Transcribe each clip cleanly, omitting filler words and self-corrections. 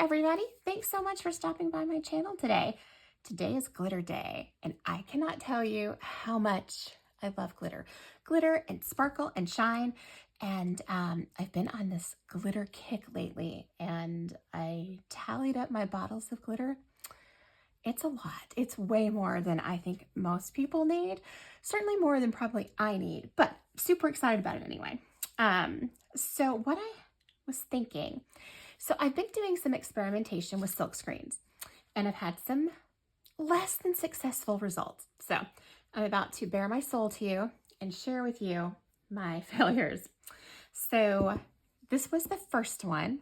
everybody, thanks so much for stopping by my channel today. Today is glitter day and I cannot tell you how much I love glitter. Glitter and sparkle and shine, and I've been on this glitter kick lately and I tallied up my bottles of glitter. It's a lot. It's way more than I think most people need. Certainly more than probably I need, but super excited about it anyway. So what I was thinking, so I've been doing some experimentation with silk screens and I've had some less than successful results. So I'm about to bare my soul to you and share with you my failures. So this was the first one.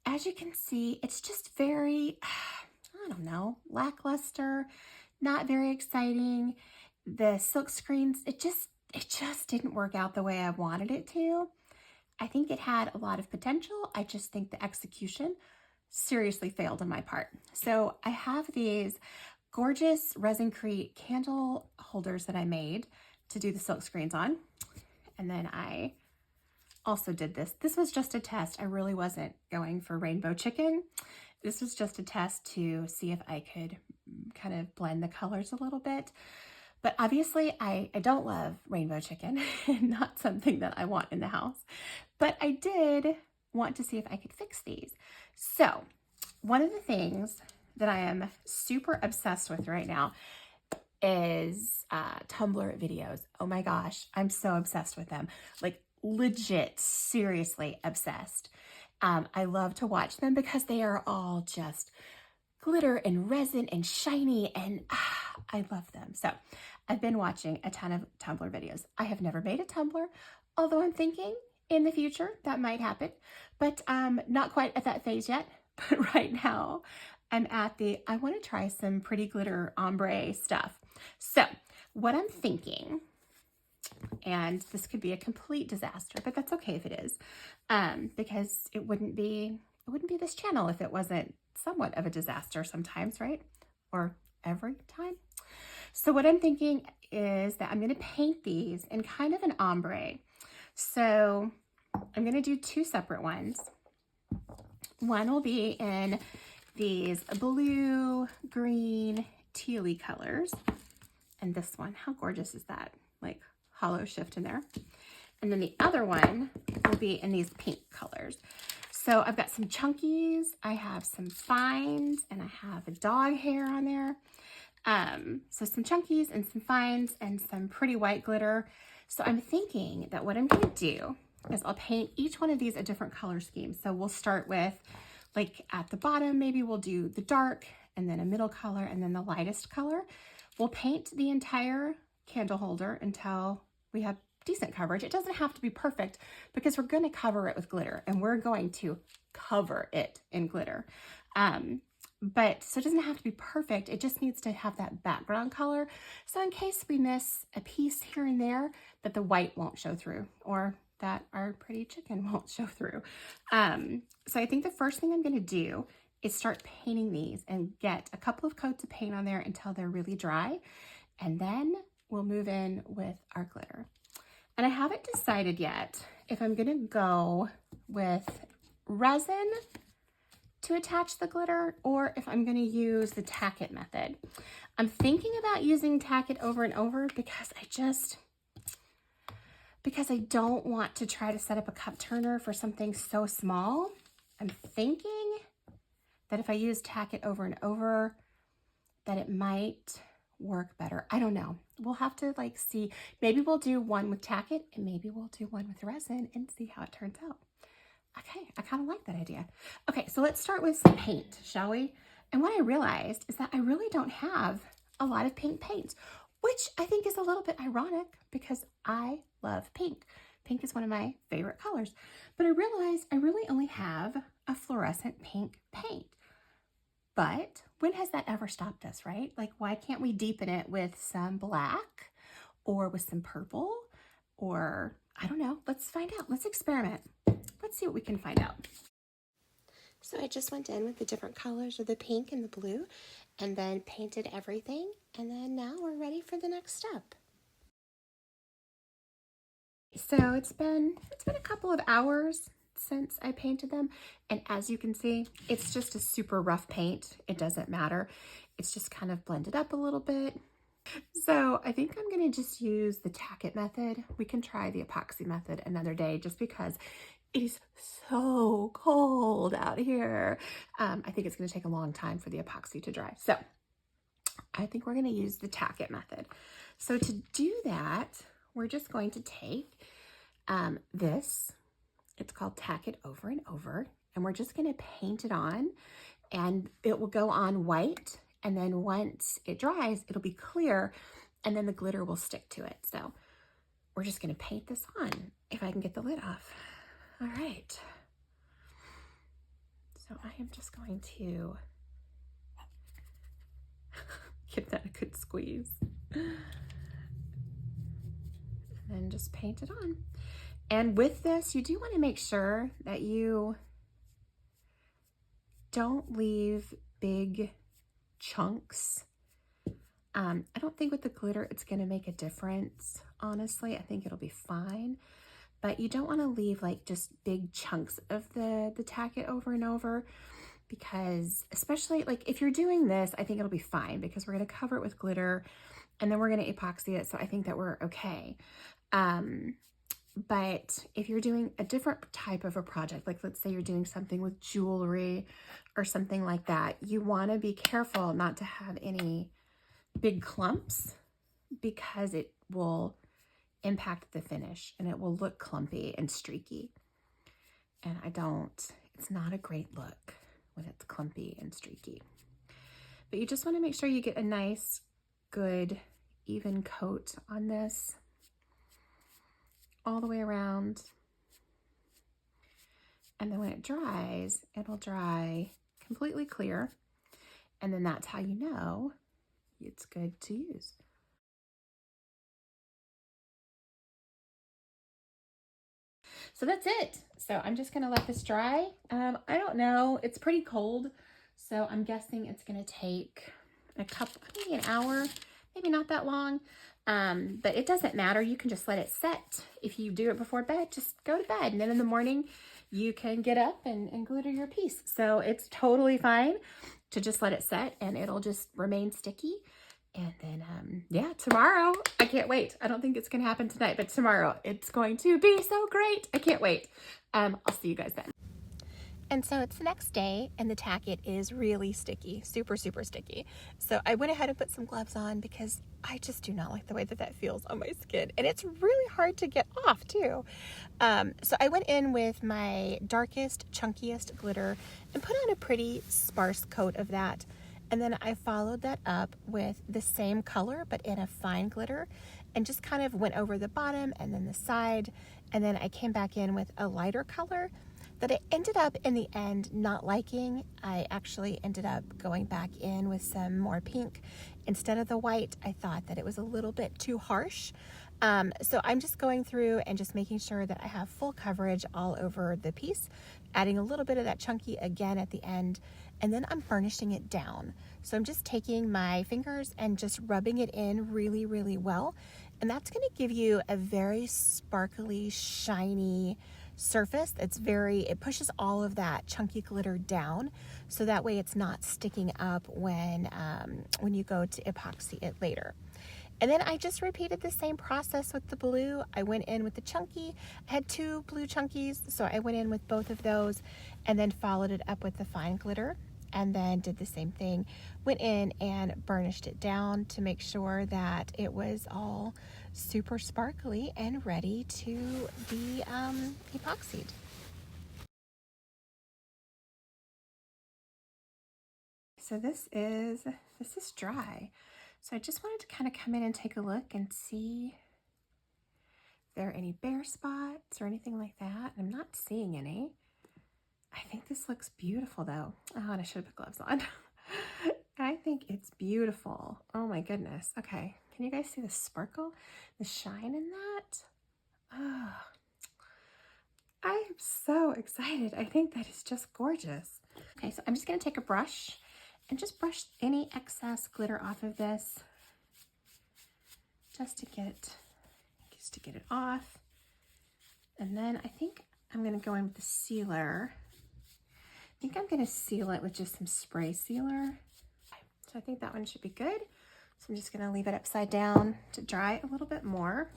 As you can see, it's just very, I don't know, lackluster, not very exciting. The silk screens, it just didn't work out the way I wanted it to. I think it had a lot of potential. I just think the execution seriously failed on my part. So I have these gorgeous Resin Crete candle holders that I made to do the silk screens on. And then I also did this. This was just a test. I really wasn't going for rainbow chicken. This was just a test to see if I could kind of blend the colors a little bit. But obviously I don't love rainbow chicken, not something that I want in the house. But I did want to see if I could fix these. So one of the things that I am super obsessed with right now is Tumblr videos. Oh my gosh, I'm so obsessed with them. Like legit, seriously obsessed. I love to watch them because they are all just glitter and resin and shiny, and I love them. So I've been watching a ton of Tumblr videos. I have never made a Tumblr, although I'm thinking in the future that might happen, but not quite at that phase yet. But right now I'm at the, I want to try some pretty glitter ombre stuff. So what I'm thinking, and this could be a complete disaster, but that's okay if it is, because it wouldn't be this channel if it wasn't somewhat of a disaster sometimes, right? Or every time. So what I'm thinking is that I'm going to paint these in kind of an ombre. So I'm going to do two separate ones. One will be in these blue, green, tealy colors. And this one, how gorgeous is that? Like hollow shift in there. And then the other one will be in these pink colors. So I've got some chunkies, I have some fines, and I have a dog hair on there. So some chunkies and some fines and some pretty white glitter. So I'm thinking that what I'm going to do is I'll paint each one of these a different color scheme. So we'll start with, like at the bottom, maybe we'll do the dark and then a middle color and then the lightest color. We'll paint the entire candle holder until we have decent coverage. It doesn't have to be perfect because we're going to cover it with glitter and we're going to cover it in glitter. But so it doesn't have to be perfect. It just needs to have that background color. So in case we miss a piece here and there, that the white won't show through or that our pretty chicken won't show through. So I think the first thing I'm going to do is start painting these and get a couple of coats of paint on there until they're really dry. And then we'll move in with our glitter. And I haven't decided yet if I'm going to go with resin to attach the glitter or if I'm going to use the tack it method. I'm thinking about using tack it over and over because I don't want to try to set up a cup turner for something so small. I'm thinking that if I use tack it over and over, that it might work better. I don't know. We'll have to like see. Maybe we'll do one with tack it and maybe we'll do one with resin and see how it turns out. Okay, I kind of like that idea. Okay, so let's start with some paint, shall we? And what I realized is that I really don't have a lot of pink paint, which I think is a little bit ironic because I love pink. Pink is one of my favorite colors. But I realized I really only have a fluorescent pink paint. But when has that ever stopped us, right? Like, why can't we deepen it with some black or with some purple or, I don't know, let's find out. Let's experiment. Let's see what we can find out. So I just went in with the different colors of the pink and the blue and then painted everything. And then now we're ready for the next step. So it's been a couple of hours since I painted them. And as you can see, it's just a super rough paint. It doesn't matter. It's just kind of blended up a little bit. So I think I'm going to just use the tack it method. We can try the epoxy method another day just because it is so cold out here. I think it's going to take a long time for the epoxy to dry. So I think we're going to use the tack it method. So to do that, we're just going to take this. It's called Tack It Over and Over. And we're just going to paint it on, and it will go on white. And then once it dries, it'll be clear, and then the glitter will stick to it. So we're just going to paint this on if I can get the lid off. All right. So I am just going to give that a good squeeze. And then just paint it on. And with this, you do want to make sure that you don't leave big chunks. I don't think with the glitter it's going to make a difference, honestly. I think it'll be fine. But you don't want to leave like just big chunks of the tack it over and over, because especially like if you're doing this, I think it'll be fine because we're going to cover it with glitter and then we're going to epoxy it. So I think that we're okay. But if you're doing a different type of a project, like let's say you're doing something with jewelry or something like that, you want to be careful not to have any big clumps because it will impact the finish and it will look clumpy and streaky. And it's not a great look when it's clumpy and streaky. But you just want to make sure you get a nice, good, even coat on this all the way around. And then when it dries, it'll dry completely clear. And then that's how you know it's good to use. So that's it. So I'm just going to let this dry. I don't know. It's pretty cold. So I'm guessing it's going to take maybe an hour, maybe not that long. But it doesn't matter. You can just let it set. If you do it before bed, just go to bed. And then in the morning, you can get up and glitter your piece. So it's totally fine to just let it set and it'll just remain sticky. And then, yeah, tomorrow, I can't wait. I don't think it's going to happen tonight, but tomorrow it's going to be so great. I can't wait. I'll see you guys then. And so it's the next day and the tacket is really sticky, super, super sticky. So I went ahead and put some gloves on because I just do not like the way that feels on my skin. And it's really hard to get off too. So I went in with my darkest, chunkiest glitter and put on a pretty sparse coat of that. And then I followed that up with the same color, but in a fine glitter, and just kind of went over the bottom and then the side. And then I came back in with a lighter color that I ended up in the end not liking. I actually ended up going back in with some more pink instead of the white. I thought that it was a little bit too harsh. So I'm just going through and just making sure that I have full coverage all over the piece, adding a little bit of that chunky again at the end, and then I'm burnishing it down. So I'm just taking my fingers and just rubbing it in really, really well. And that's going to give you a very sparkly, shiny surface. It pushes all of that chunky glitter down, so that way it's not sticking up when you go to epoxy it later. And then I just repeated the same process with the blue. I went in with the chunky. I had 2 blue chunkies, so I went in with both of those and then followed it up with the fine glitter and then did the same thing. Went in and burnished it down to make sure that it was all super sparkly and ready to be epoxied. So this is dry. So I just wanted to kind of come in and take a look and see if there are any bare spots or anything like that. I'm not seeing any. I think this looks beautiful though. Oh, and I should have put gloves on. I think it's beautiful. Oh my goodness. Okay, can you guys see the sparkle, the shine in that? Oh, I am so excited. I think that is just gorgeous. Okay, so I'm just gonna take a brush and just brush any excess glitter off of this just to get it off. And then I think I'm gonna go in with the sealer. I think I'm gonna seal it with just some spray sealer. So I think that one should be good. So I'm just gonna leave it upside down to dry a little bit more.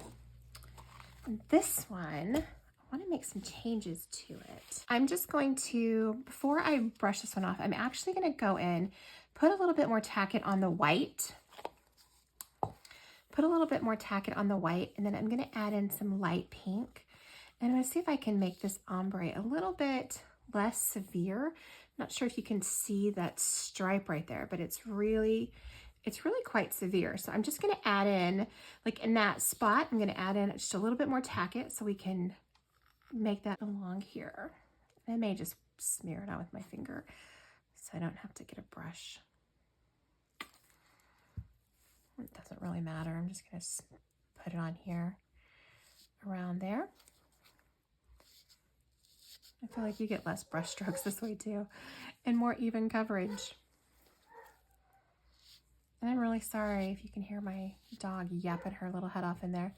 And this one, I wanna make some changes to it. I'm just going to, before I brush this one off, I'm actually gonna go in, put a little bit more tacket on the white. Put a little bit more tacket on the white, and then I'm gonna add in some light pink. And I'm gonna see if I can make this ombre a little bit less severe. Not sure if you can see that stripe right there, but it's really quite severe. So I'm just gonna add in, like in that spot, I'm gonna add in just a little bit more tacket so we can make that along here. I may just smear it out with my finger so I don't have to get a brush. It doesn't really matter. I'm just gonna put it on here, around there. I feel like you get less brush strokes this way too, and more even coverage. And I'm really sorry if you can hear my dog yapping her little head off in there.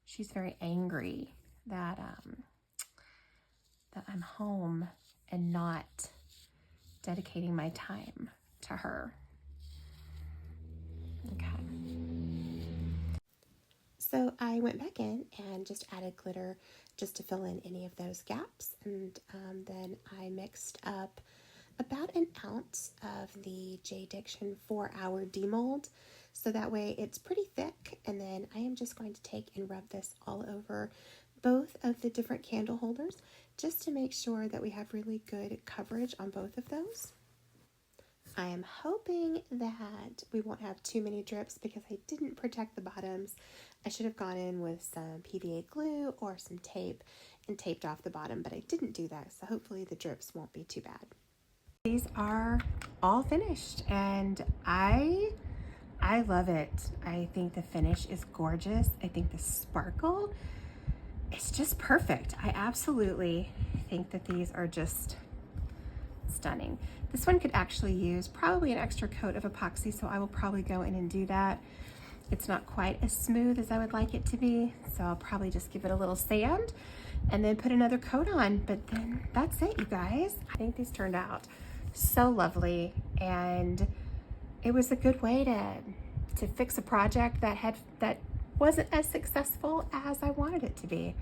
She's very angry that that I'm home and not dedicating my time to her. Okay. So I went back in and just added glitter just to fill in any of those gaps. And then I mixed up about an ounce of the J. Diction 4-hour demold. So that way it's pretty thick. And then I am just going to take and rub this all over both of the different candle holders just to make sure that we have really good coverage on both of those. I am hoping that we won't have too many drips because I didn't protect the bottoms. I should have gone in with some PVA glue or some tape and taped off the bottom, but I didn't do that, so hopefully the drips won't be too bad. These are all finished and I love it. I think the finish is gorgeous. I think the sparkle is just perfect. I absolutely think that these are just stunning. This one could actually use probably an extra coat of epoxy, so I will probably go in and do that. It's not quite as smooth as I would like it to be, so I'll probably just give it a little sand and then put another coat on, but then that's it, you guys. I think these turned out so lovely, and it was a good way to fix a project that wasn't as successful as I wanted it to be.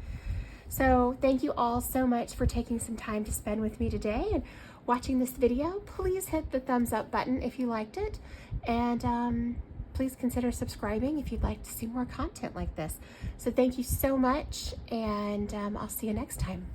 So thank you all so much for taking some time to spend with me today and watching this video. Please hit the thumbs up button if you liked it, and please consider subscribing if you'd like to see more content like this. So thank you so much, and I'll see you next time.